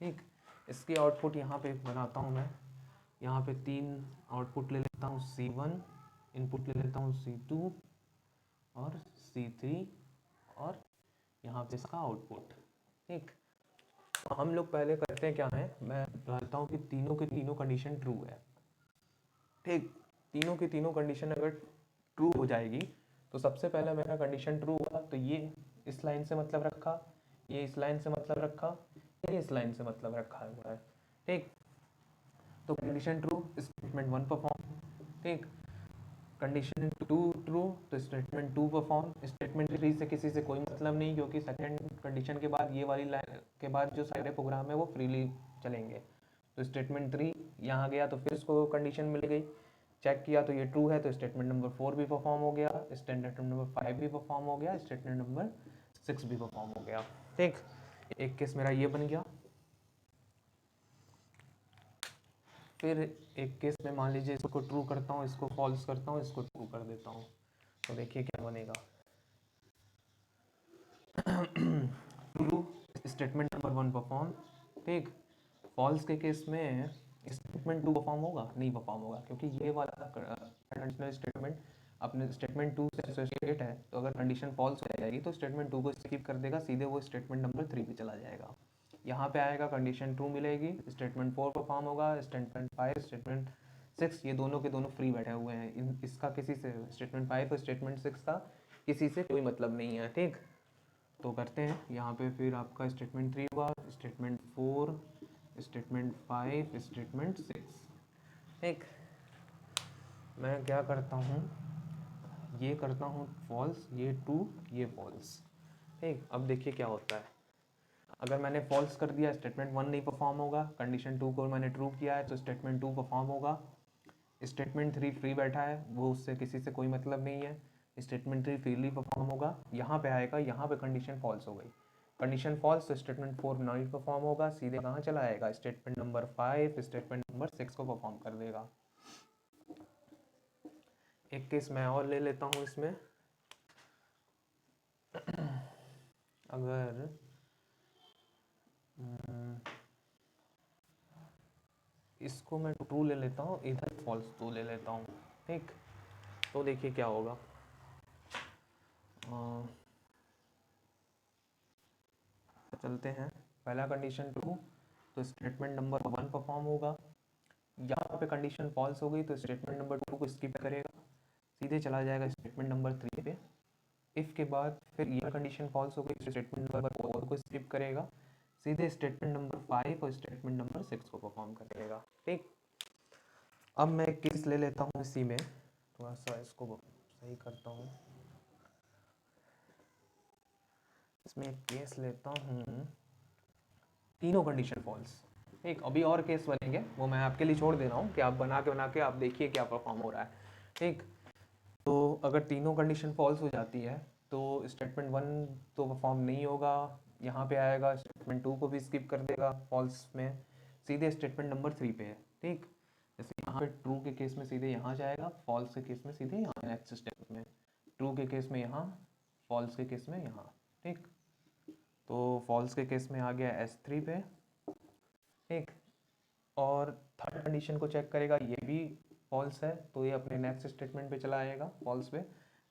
ठीक, इसकी आउटपुट यहाँ पे बनाता हूँ मैं, यहाँ पे 3 आउटपुट ले लेता हूँ, C1 इनपुट ले लेता हूँ, C2 और C3 और यहाँ पे इसका आउटपुट। ठीक, तो हम लोग पहले करते हैं क्या है, मैं बताता हूँ कि तीनों के तीनों कंडीशन ट्रू है। ठीक, तीनों की तीनों कंडीशन अगर ट्रू हो जाएगी तो सबसे पहले मेरा कंडीशन ट्रू हुआ तो ये इस लाइन से मतलब रखा, ये इस लाइन से मतलब रखा, ये इस लाइन से मतलब रखा हुआ है। ठीक, तो कंडीशन ट्रू स्टेटमेंट 1 परफॉर्म। ठीक, कंडीशन 2 ट्रू तो स्टेटमेंट 2 परफॉर्म। स्टेटमेंट 3 से किसी से कोई मतलब नहीं, क्योंकि सेकंड कंडीशन के बाद ये वाली लाइन के बाद जो सारे प्रोग्राम है वो फ्रीली चलेंगे। तो स्टेटमेंट 3 यहाँ गया तो फिर इसको कंडीशन मिल गई, चेक किया तो ये ट्रू है तो स्टेटमेंट नंबर 4 भी परफॉर्म हो गया, स्टेटमेंट नंबर 5 भी परफॉर्म हो गया, स्टेटमेंट नंबर 6 भी परफॉर्म हो गया। ठीक, एक केस मेरा ये बन गया। फिर एक केस में मान लीजिए इसको ट्रू करता हूँ, इसको फॉल्स करता हूँ, इसको ट्रू कर देता हूँ, तो देखिए क्या बनेगा। True statement number 1 perform. ठीक, फॉल्स के केस में स्टेटमेंट 2 परफॉर्म होगा, नहीं परफॉर्म होगा, क्योंकि ये वाला कंडीशनल स्टेटमेंट अपने स्टेटमेंट 2 से एसोसिएट है, तो अगर कंडीशन फॉल्स हो जाएगी तो स्टेटमेंट 2 को स्किप कर देगा, सीधे वो स्टेटमेंट नंबर 3 पे चला जाएगा। यहाँ पे आएगा कंडीशन ट्रू मिलेगी, स्टेटमेंट 4 परफॉर्म होगा, स्टेटमेंट 5 स्टेटमेंट 6 ये दोनों के दोनों फ्री बैठे हुए हैं, इसका किसी से स्टेटमेंट 5 और स्टेटमेंट 6 का किसी से कोई मतलब नहीं है। ठीक, तो करते हैं यहाँ पे, फिर आपका स्टेटमेंट 3 हुआ, स्टेटमेंट 4 स्टेटमेंट 5 स्टेटमेंट 6। ठीक, मैं क्या करता हूँ, ये करता हूँ फॉल्स, ये ट्रू ये फॉल्स। ठीक, अब देखिए क्या होता है, अगर मैंने फॉल्स कर दिया स्टेटमेंट 1 नहीं परफॉर्म होगा, कंडीशन 2 को मैंने ट्रू किया है तो स्टेटमेंट 2 परफॉर्म होगा, स्टेटमेंट 3 फ्री बैठा है, वो उससे किसी से कोई मतलब नहीं है, स्टेटमेंट 3 फ्रीली परफॉर्म होगा। यहाँ पे आएगा, यहाँ पे कंडीशन फॉल्स हो गई, कंडीशन फॉल्स तो स्टेटमेंट 4 नहीं परफॉर्म होगा, सीधे कहाँ चला आएगा, स्टेटमेंट नंबर 5 स्टेटमेंट नंबर 6 को परफॉर्म कर देगा। एक केस मैं और ले लेता हूँ इसमें, अगर इसको मैं ट्रू ले लेता हूँ, इधर फॉल्स ट्रू ले लेता हूँ। ठीक, तो देखिए क्या होगा, चलते हैं, पहला कंडीशन ट्रू तो स्टेटमेंट नंबर 1 परफॉर्म होगा, यहाँ पे कंडीशन फॉल्स हो गई तो स्टेटमेंट नंबर 2 को स्किप करेगा, सीधे चला जाएगा स्टेटमेंट नंबर 3 पे। इफ़ के बाद फिर ये कंडीशन फॉल्स हो गई तो स्टेटमेंट नंबर 4 को स्किप करेगा, सीधे स्टेटमेंट नंबर 5 और स्टेटमेंट नंबर 6 को परफॉर्म करेगा। ठीक, अब मैं एक केस ले लेता हूँ इसी में, थोड़ा सा इसको सही करता हूँ, इसमें एक केस लेता हूँ, तीनों कंडीशन फॉल्स। ठीक, अभी और केस बनेंगे, वो मैं आपके लिए छोड़ दे रहा हूँ कि आप बना के आप देखिए क्या परफॉर्म हो रहा है। ठीक, तो अगर तीनों कंडीशन फॉल्स हो जाती है तो स्टेटमेंट 1 तो परफॉर्म नहीं होगा, यहाँ पे आएगा, स्टेटमेंट 2 को भी स्किप कर देगा फॉल्स में, सीधे स्टेटमेंट नंबर 3 पे है। ठीक, जैसे यहाँ पे ट्रू के केस में सीधे यहाँ जाएगा, फॉल्स के केस में सीधे यहाँ नेक्स्ट स्टेप में, ट्रू के केस में यहाँ, फॉल्स के केस में यहाँ। ठीक, तो फॉल्स के केस में आ गया S3 पे। ठीक, और थर्ड कंडीशन को चेक करेगा, ये भी फॉल्स है तो ये अपने नेक्स्ट स्टेटमेंट पे चला आएगा फॉल्स पे,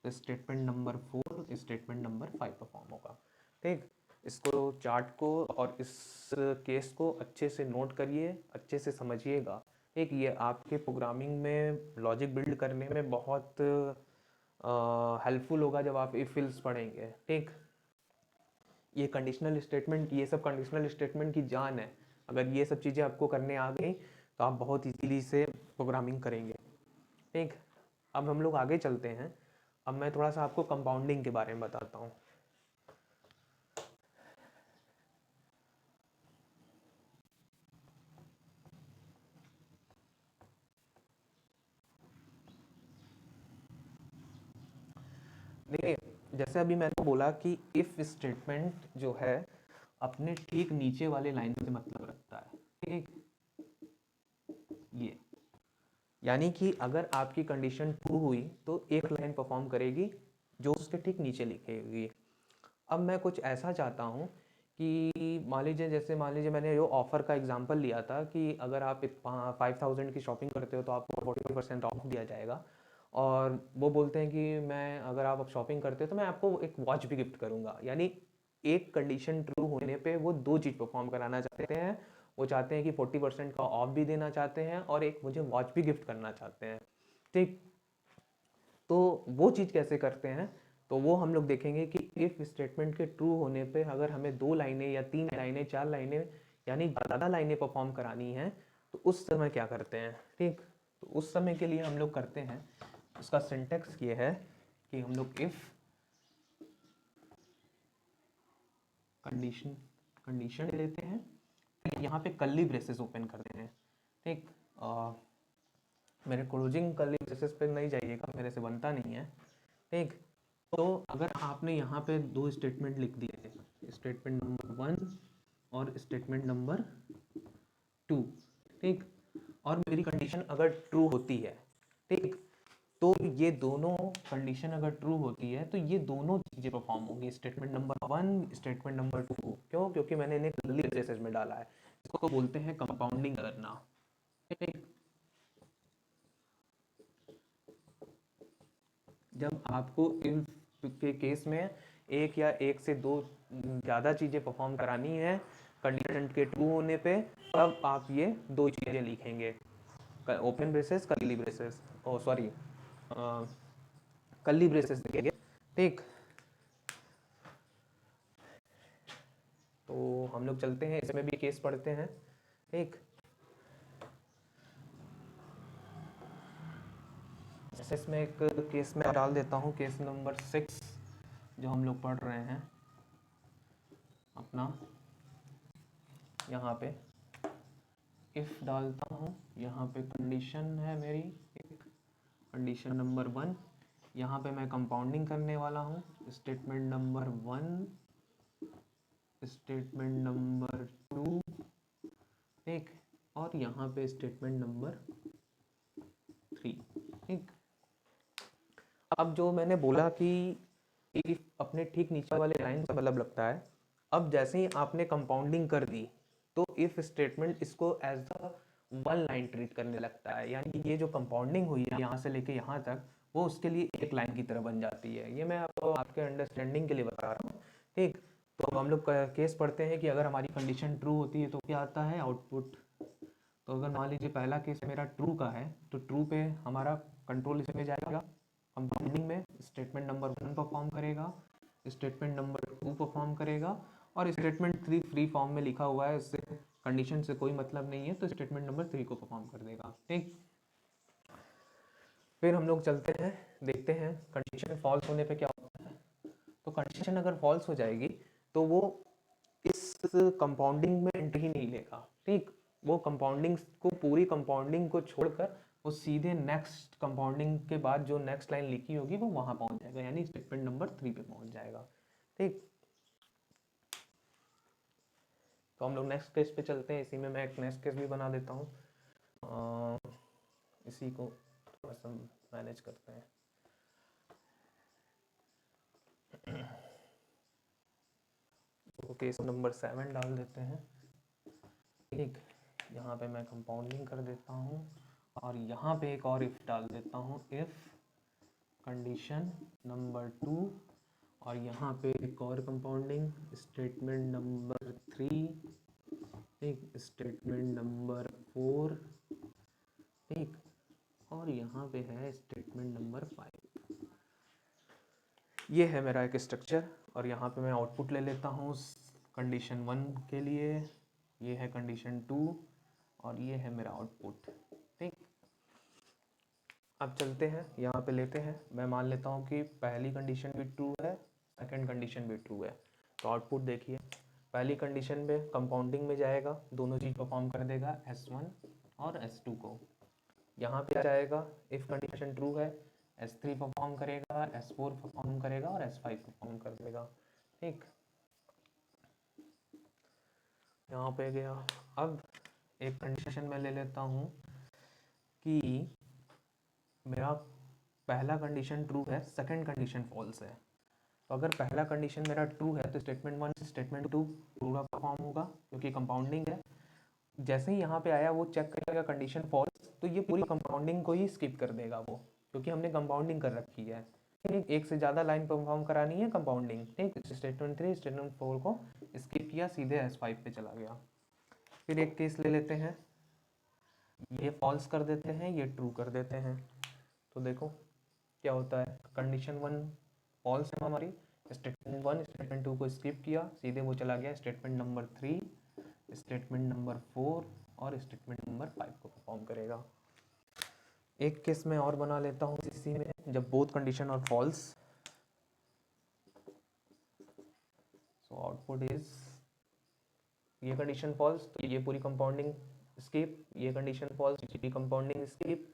तो statement number 4 statement number 5 perform होगा। ठीक, इसको चार्ट को और इस केस को अच्छे से नोट करिए, अच्छे से समझिएगा। ठीक, ये आपके प्रोग्रामिंग में लॉजिक बिल्ड करने में बहुत हेल्पफुल होगा जब आप इफ एल्स पढ़ेंगे। ठीक, ये कंडीशनल स्टेटमेंट, ये सब कंडीशनल स्टेटमेंट की जान है, अगर ये सब चीज़ें आपको करने आ गई तो आप बहुत इजीली से प्रोग्रामिंग करेंगे। ठीक, अब हम लोग आगे चलते हैं, अब मैं थोड़ा सा आपको कंपाउंडिंग के बारे में बताता हूँ। देखिए, जैसे अभी मैंने बोला कि इफ स्टेटमेंट जो है अपने ठीक नीचे वाले लाइन से मतलब रखता है। ठीक, ये यानी कि अगर आपकी कंडीशन ट्रू हुई तो एक लाइन परफॉर्म करेगी जो उसके ठीक नीचे लिखेगी। अब मैं कुछ ऐसा चाहता हूँ कि मान लीजिए मैंने जो ऑफ़र का एग्जांपल लिया था कि अगर आप 5000 की शॉपिंग करते हो तो आपको 40% ऑफ दिया जाएगा, और वो बोलते हैं कि मैं अगर आप शॉपिंग करते हो तो मैं आपको एक वॉच भी गिफ्ट करूंगा। यानी एक कंडीशन ट्रू होने पे वो दो चीज़ परफॉर्म कराना चाहते हैं। वो चाहते हैं कि 40% का ऑफ भी देना चाहते हैं और एक मुझे वॉच भी गिफ्ट करना चाहते हैं। ठीक, तो वो चीज़ कैसे करते हैं, तो वो हम लोग देखेंगे कि इफ़ स्टेटमेंट के ट्रू होने पे अगर हमें 2 लाइनें या 3 लाइनें 4 लाइनें यानी ज़्यादा लाइनें परफॉर्म करानी है तो उस समय क्या करते हैं। ठीक, तो उस समय के लिए हम लोग करते हैं, उसका सिंटेक्स ये है कि हम लोग इफ़ कंडीशन कंडीशन लेते हैं, फिर यहाँ पे कर्ली ब्रेसेस ओपन करते हैं। ठीक, मेरे क्लोजिंग कर्ली ब्रेसेस पे नहीं जाइएगा, मेरे से बनता नहीं है। ठीक, तो अगर आपने यहाँ पे दो स्टेटमेंट लिख दिए, स्टेटमेंट नंबर 1 और स्टेटमेंट नंबर 2, ठीक, और मेरी कंडीशन अगर ट्रू होती है, ठीक, तो ये दोनों कंडीशन अगर ट्रू होती है तो ये दोनों चीज़ें परफॉर्म होंगी, स्टेटमेंट नंबर 1 स्टेटमेंट नंबर 2। क्यों? क्योंकि मैंने इन्हें कर्ली ब्रेसेस में डाला है। इसको बोलते हैं कंपाउंडिंग करना। ठीक, जब आपको इफ के केस में एक या एक से दो ज़्यादा चीज़ें परफॉर्म करानी है कंडीशन के ट्रू होने पे, तब आप ये दो चीज़ें लिखेंगे, ओपन ब्रेसेस कर्ली ब्रेसेस, ओ सॉरी कर्ली ब्रेसेस लिखेंगे। ठीक, तो हम लोग चलते हैं, इसमें भी केस पढ़ते हैं। ठीक, जैसे इसमें एक केस में डाल देता हूँ, केस नंबर 6 जो हम लोग पढ़ रहे हैं अपना, यहाँ पे इफ़ डालता हूँ, यहाँ पे कंडीशन है मेरी एक, कंडीशन नंबर 1, यहाँ पे मैं कंपाउंडिंग करने वाला हूँ, स्टेटमेंट नंबर 1 स्टेटमेंट नंबर 2, ठीक, और यहाँ पे स्टेटमेंट नंबर 3। ठीक, अब जो मैंने बोला कि if अपने ठीक नीचे वाले लाइन से मतलब लगता है, अब जैसे ही आपने कंपाउंडिंग कर दी तो इफ स्टेटमेंट इसको एज अ 1 लाइन ट्रीट करने लगता है। यानी ये जो कंपाउंडिंग हुई है यहाँ से लेके यहाँ तक, वो उसके लिए एक लाइन की तरह बन जाती है। ये मैं आपको आपके अंडरस्टैंडिंग के लिए बता रहा हूँ। ठीक, तो अब हम लोग केस पढ़ते हैं कि अगर हमारी कंडीशन ट्रू होती है तो क्या आता है आउटपुट। तो अगर मान लीजिए पहला केस मेरा ट्रू का है तो ट्रू पे हमारा कंट्रोल इसमें जाएगा, कंपाउंडिंग में स्टेटमेंट नंबर 1 परफॉर्म करेगा, स्टेटमेंट नंबर 2 परफॉर्म करेगा, और स्टेटमेंट 3 फ्री फॉर्म में लिखा हुआ है, उससे कंडीशन से कोई मतलब नहीं है, तो स्टेटमेंट नंबर 3 को परफॉर्म कर देगा। ठीक, फिर हम लोग चलते हैं, देखते हैं कंडीशन फॉल्स होने पे क्या होता है। तो कंडीशन अगर फॉल्स हो जाएगी तो वो इस कंपाउंडिंग में एंट्री ही नहीं लेगा। ठीक, वो कंपाउंडिंग को, पूरी कंपाउंडिंग को छोड़कर वो सीधे नेक्स्ट कंपाउंडिंग के बाद जो नेक्स्ट लाइन लिखी होगी वो वहां पहुंच जाएगा, यानी स्टेटमेंट नंबर 3 पे पहुंच जाएगा। ठीक, तो हम लोग नेक्स्ट केस पे चलते हैं। इसी में मैं एक नेक्स्ट केस भी बना देता हूँ, इसी को थोड़ा सा मैनेज करते हैं। तो केस नंबर 7 डाल देते हैं। ठीक, यहाँ पे मैं कंपाउंडिंग कर देता हूँ और यहाँ पे एक और इफ डाल देता हूँ, इफ कंडीशन नंबर 2, और यहाँ पे एक और कंपाउंडिंग स्टेटमेंट नंबर 3, ठीक, स्टेटमेंट नंबर 4, ठीक, और यहाँ पे है स्टेटमेंट नंबर 5। ये है मेरा एक स्ट्रक्चर, और यहाँ पे मैं आउटपुट ले लेता हूँ कंडीशन 1 के लिए, ये है कंडीशन 2, और ये है मेरा आउटपुट। ठीक, अब चलते हैं, यहाँ पे लेते हैं, मैं मान लेता हूँ कि पहली कंडीशन भी ट्रू है, सेकंड कंडीशन भी ट्रू है। तो आउटपुट देखिए, पहली कंडीशन में कंपाउंडिंग में जाएगा, दोनों चीज़ परफॉर्म कर देगा, S1 और S2 को। यहाँ पे जाएगा, इफ कंडीशन ट्रू है, S3 परफॉर्म करेगा, S4 परफॉर्म करेगा और S5 परफॉर्म कर देगा। ठीक, यहाँ पे गया। अब एक कंडीशन मैं ले लेता हूँ कि मेरा पहला कंडीशन ट्रू है, सेकंड कंडीशन फॉल्स है। तो अगर पहला कंडीशन मेरा ट्रू है तो स्टेटमेंट 1 से स्टेटमेंट 2 पूरा परफॉर्म होगा क्योंकि कंपाउंडिंग है। जैसे ही यहाँ पे आया वो चेक करेगा कंडीशन फॉल्स, तो ये पूरी कंपाउंडिंग को ही स्किप कर देगा वो, क्योंकि हमने कंपाउंडिंग कर रखी है। ठीक, एक से ज़्यादा लाइन परफॉर्म करानी है कंपाउंडिंग। ठीक, स्टेटमेंट 3 स्टेटमेंट 4 को स्किप किया, सीधे S5 पे चला गया। फिर एक केस ले लेते हैं, ये फॉल्स कर देते हैं, ये ट्रू कर देते हैं। तो देखो क्या होता है, कंडीशन 1 फॉल्स है हमारी, स्टेटमेंट 1 स्टेटमेंट 2 को स्किप किया, सीधे वो चला गया स्टेटमेंट नंबर 3, स्टेटमेंट नंबर 4 और स्टेटमेंट नंबर 5 को परफॉर्म करेगा। एक केस में और बना लेता हूँ इसी में, जब बोथ कंडीशन और फॉल्स, सो आउटपुट इज, ये कंडीशन फॉल्स तो ये पूरी कंपाउंडिंग स्किप, ये कंडीशन फॉल्स ये भी कंपाउंडिंग स्किप,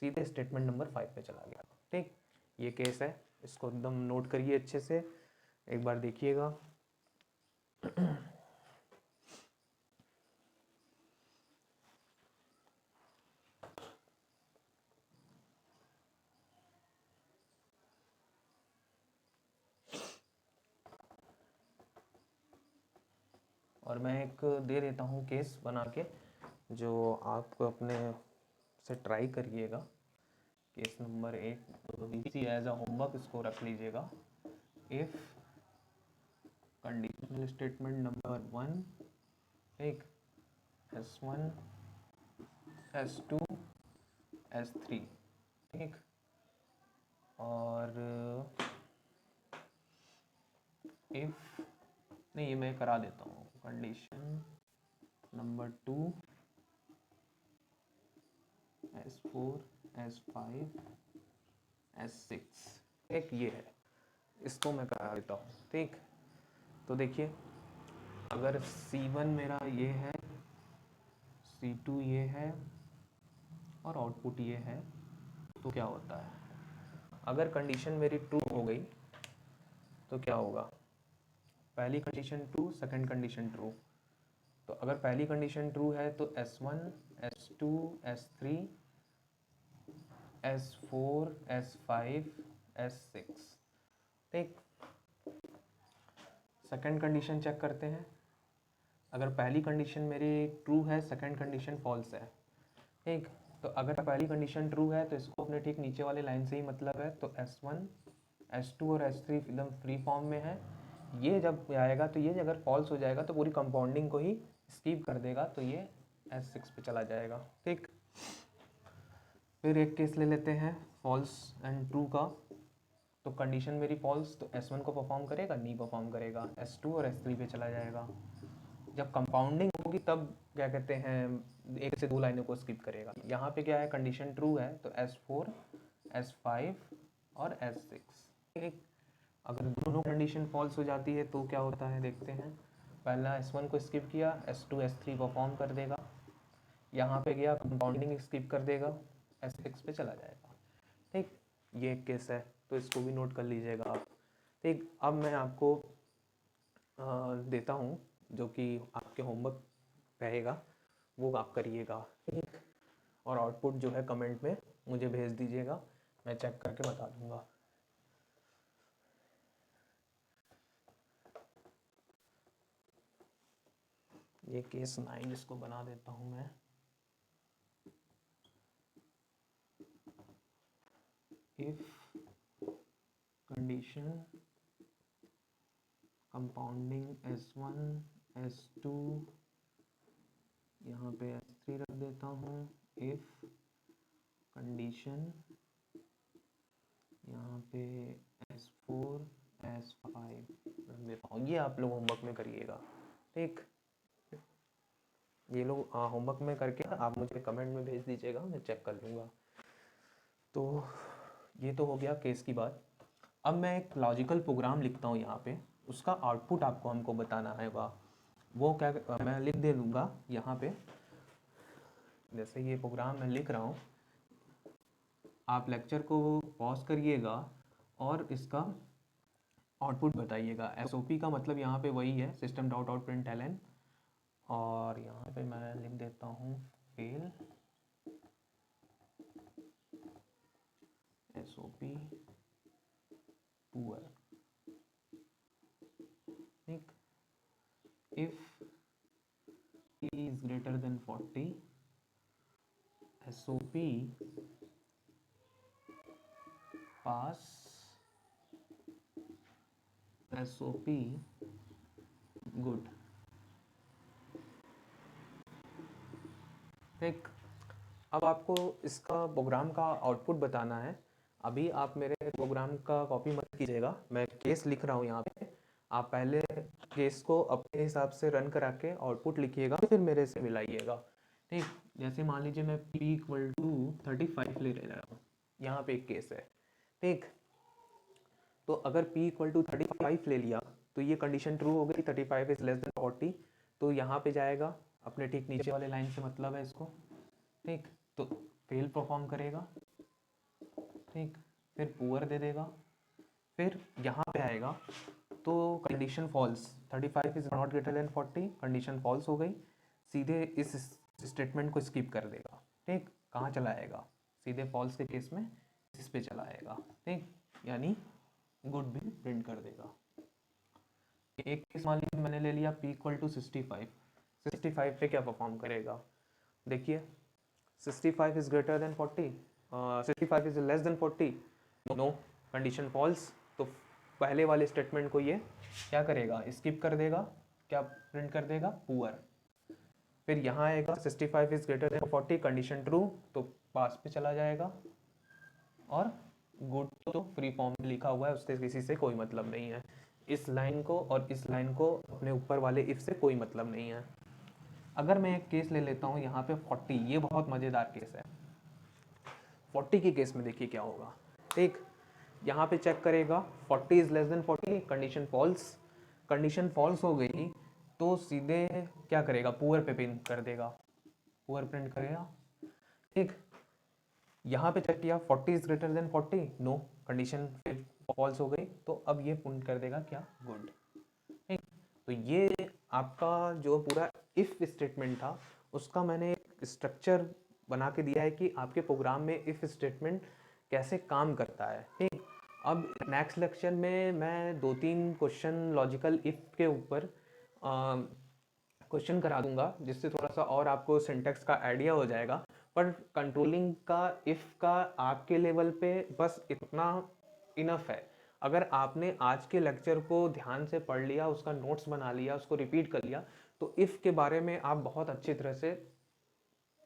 सीधे स्टेटमेंट नंबर 5 पे चला गया। ठीक, ये केस है, इसको एकदम नोट करिए अच्छे से, एक बार देखिएगा। और मैं एक दे देता हूँ केस बना के, जो आपको अपने से ट्राई करिएगा। केस नंबर 1 इसी एज अ होमवर्क इसको रख लीजिएगा। इफ कंडीशनल स्टेटमेंट नंबर 1, ठीक, S1 S2 S3, ठीक, और इफ नहीं, ये मैं करा देता हूँ, condition number 2 S4 S5 S6, एक ये है, इसको मैं करा देता हूँ। ठीक, तो देखिए अगर C1 मेरा ये है, C2 ये है और आउटपुट ये है, तो क्या होता है, अगर कंडीशन मेरी ट्रू हो गई तो क्या होगा, पहली condition true, second condition true. तो अगर पहली कंडीशन ट्रू है तो S1 S2 S3 S4 S5 S6, ठीक। सेकंड कंडीशन चेक करते हैं, अगर पहली कंडीशन मेरी ट्रू है, सेकंड कंडीशन फॉल्स है, ठीक। तो अगर पहली कंडीशन ट्रू है तो इसको अपने ठीक नीचे वाले लाइन से ही मतलब है, तो S1 S2 और S3 एकदम फ्री फॉर्म में है। ये जब आएगा तो ये अगर फॉल्स हो जाएगा तो पूरी कंपाउंडिंग को ही स्किप कर देगा, तो ये S6 पे चला जाएगा। ठीक, फिर एक केस ले लेते हैं फॉल्स एंड ट्रू का। तो कंडीशन मेरी फॉल्स, तो S1 को परफॉर्म करेगा, नहीं परफॉर्म करेगा, S2 और S3 पे चला जाएगा। जब कंपाउंडिंग होगी तब क्या कहते हैं, एक से दो लाइनों को स्किप करेगा। यहाँ पे क्या है, कंडीशन ट्रू है तो S4 S5 और S6, ठीक। अगर दोनों कंडीशन फॉल्स हो जाती है तो क्या होता है देखते हैं, पहला S1 को स्किप किया, S2 S3 परफॉर्म कर देगा, यहाँ पे गया कंपाउंडिंग स्किप कर देगा, S6 पे चला जाएगा। ठीक, ये एक केस है, तो इसको भी नोट कर लीजिएगा आप। ठीक, अब मैं आपको देता हूँ जो कि आपके होमवर्क रहेगा, वो आप करिएगा। ठीक, और आउटपुट जो है कमेंट में मुझे भेज दीजिएगा, मैं चेक करके बता दूंगा। ये केस 9 इसको बना देता हूँ मैं। If condition compounding S1 S2, यहाँ पे S3 रख देता हूँ। इफ कंडीशन यहाँ पे S4 S5 रख देता हूँ। ये आप लोग होमवर्क में करिएगा। ठीक, ये लोग होमवर्क में करके आप मुझे कमेंट में भेज दीजिएगा, मैं चेक कर लूँगा। तो ये तो हो गया केस की बात। अब मैं एक लॉजिकल प्रोग्राम लिखता हूँ यहाँ पे, उसका आउटपुट आपको हमको बताना है। वो क्या मैं लिख दे दूँगा यहाँ पे, जैसे ये प्रोग्राम मैं लिख रहा हूँ, आप लेक्चर को पॉज करिएगा और इसका आउटपुट बताइएगा। SOP का मतलब यहाँ पे वही है, system dot out println, और यहाँ पे मैं लिख देता हूँ fail SOP poor. is greater than 40, SOP pass, SOP good। ठीक, अब आपको इसका प्रोग्राम का आउटपुट बताना है। अभी आप मेरे प्रोग्राम का कॉपी मत कीजिएगा, मैं केस लिख रहा हूँ यहाँ पे। आप पहले केस को अपने हिसाब से रन करा के आउटपुट लिखिएगा, फिर मेरे से मिलाइएगा। ठीक, जैसे मान लीजिए मैं p इक्वल टू 35 ले रहा हूँ, यहाँ पे एक केस है। ठीक, तो अगर p इक्वल टू 35 ले लिया तो ये कंडीशन ट्रू हो गई, 35 इज लेस देन 40, तो यहाँ पे जाएगा अपने ठीक नीचे वाले लाइन से मतलब है इसको। ठीक, तो फेल परफॉर्म करेगा। ठीक, फिर पुअर दे देगा, फिर यहाँ पे आएगा तो condition false, 35 is not greater than 40, condition false हो गई, सीधे इस स्टेटमेंट को स्किप कर देगा। ठीक, कहाँ चला आएगा, सीधे फॉल्स के केस में इस पे चला आएगा। ठीक, यानी गुड भी प्रिंट कर देगा। एक केस मान लीजिए मैंने ले लिया p इक्वल टू 65 पे क्या परफॉर्म करेगा, देखिए 65 is greater than 40, 65 is less than 40, no, condition false, तो पहले वाले स्टेटमेंट को ये क्या करेगा, स्किप कर देगा, क्या प्रिंट कर देगा, पुअर। फिर यहाँ आएगा 65 is greater than 40, condition true, तो पास पे चला जाएगा, और गुड तो फ्री फॉर्म में लिखा हुआ है, उससे किसी से कोई मतलब नहीं है। इस लाइन को और इस लाइन को अपने ऊपर वाले इफ से कोई मतलब नहीं है। अगर मैं एक केस ले लेता हूँ यहाँ पे 40, ये बहुत मज़ेदार केस है। 40 के केस में देखिए क्या होगा। ठीक, यहाँ पे चेक करेगा 40 is less than 40, condition false, condition false हो गई तो सीधे क्या करेगा, पुअर पे प्रिंट कर देगा, पुअर प्रिंट करेगा। ठीक, यहाँ पे चेक किया 40 is greater than 40, no, condition फिर फॉल्स हो गई, तो अब ये प्रिंट कर देगा क्या, गुड। ठीक, तो ये आपका जो पूरा इफ स्टेटमेंट था उसका मैंने एक स्ट्रक्चर बना के दिया है कि आपके प्रोग्राम में इफ स्टेटमेंट कैसे काम करता है। ठीक, अब नेक्स्ट लेक्चर में मैं 2-3 क्वेश्चन लॉजिकल इफ के ऊपर क्वेश्चन करा दूंगा, जिससे थोड़ा सा और आपको सिंटैक्स का आइडिया हो जाएगा। पर कंट्रोलिंग का इफ का आपके लेवल पे बस इतना इनफ है। अगर आपने आज के लेक्चर को ध्यान से पढ़ लिया, उसका नोट्स बना लिया, उसको रिपीट कर लिया, तो इफ के बारे में आप बहुत अच्छी तरह से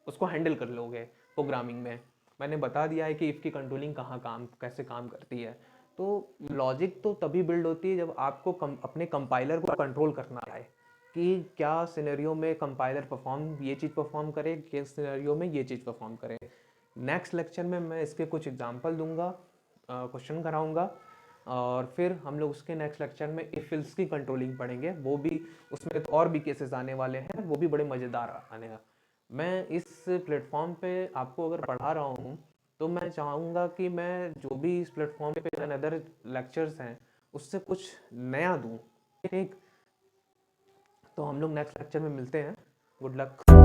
उसको हैंडल कर लोगे प्रोग्रामिंग में। मैंने बता दिया है कि इफ की कंट्रोलिंग कैसे काम करती है। तो लॉजिक तो तभी बिल्ड होती है जब आपको अपने कंपाइलर को कंट्रोल करना आए कि क्या सिनेरियो में कंपाइलर ये चीज़ परफॉर्म करे, किस सिनेरियो में ये चीज़ परफॉर्म करे। नेक्स्ट लेक्चर में मैं इसके कुछ एग्जांपल दूंगा, क्वेश्चन कराऊंगा, और फिर हम लोग उसके नेक्स्ट लेक्चर में इफ एल्स की कंट्रोलिंग पढ़ेंगे। वो भी उसमें तो और भी केसेस आने वाले हैं, वो भी बड़े मज़ेदार आने हैं। मैं इस प्लेटफॉर्म पे आपको अगर पढ़ा रहा हूँ तो मैं चाहूँगा कि मैं जो भी इस प्लेटफॉर्म पे अदर लेक्चर्स हैं उससे कुछ नया दूँ। ठीक, तो हम लोग नेक्स्ट लेक्चर में मिलते हैं। Good luck.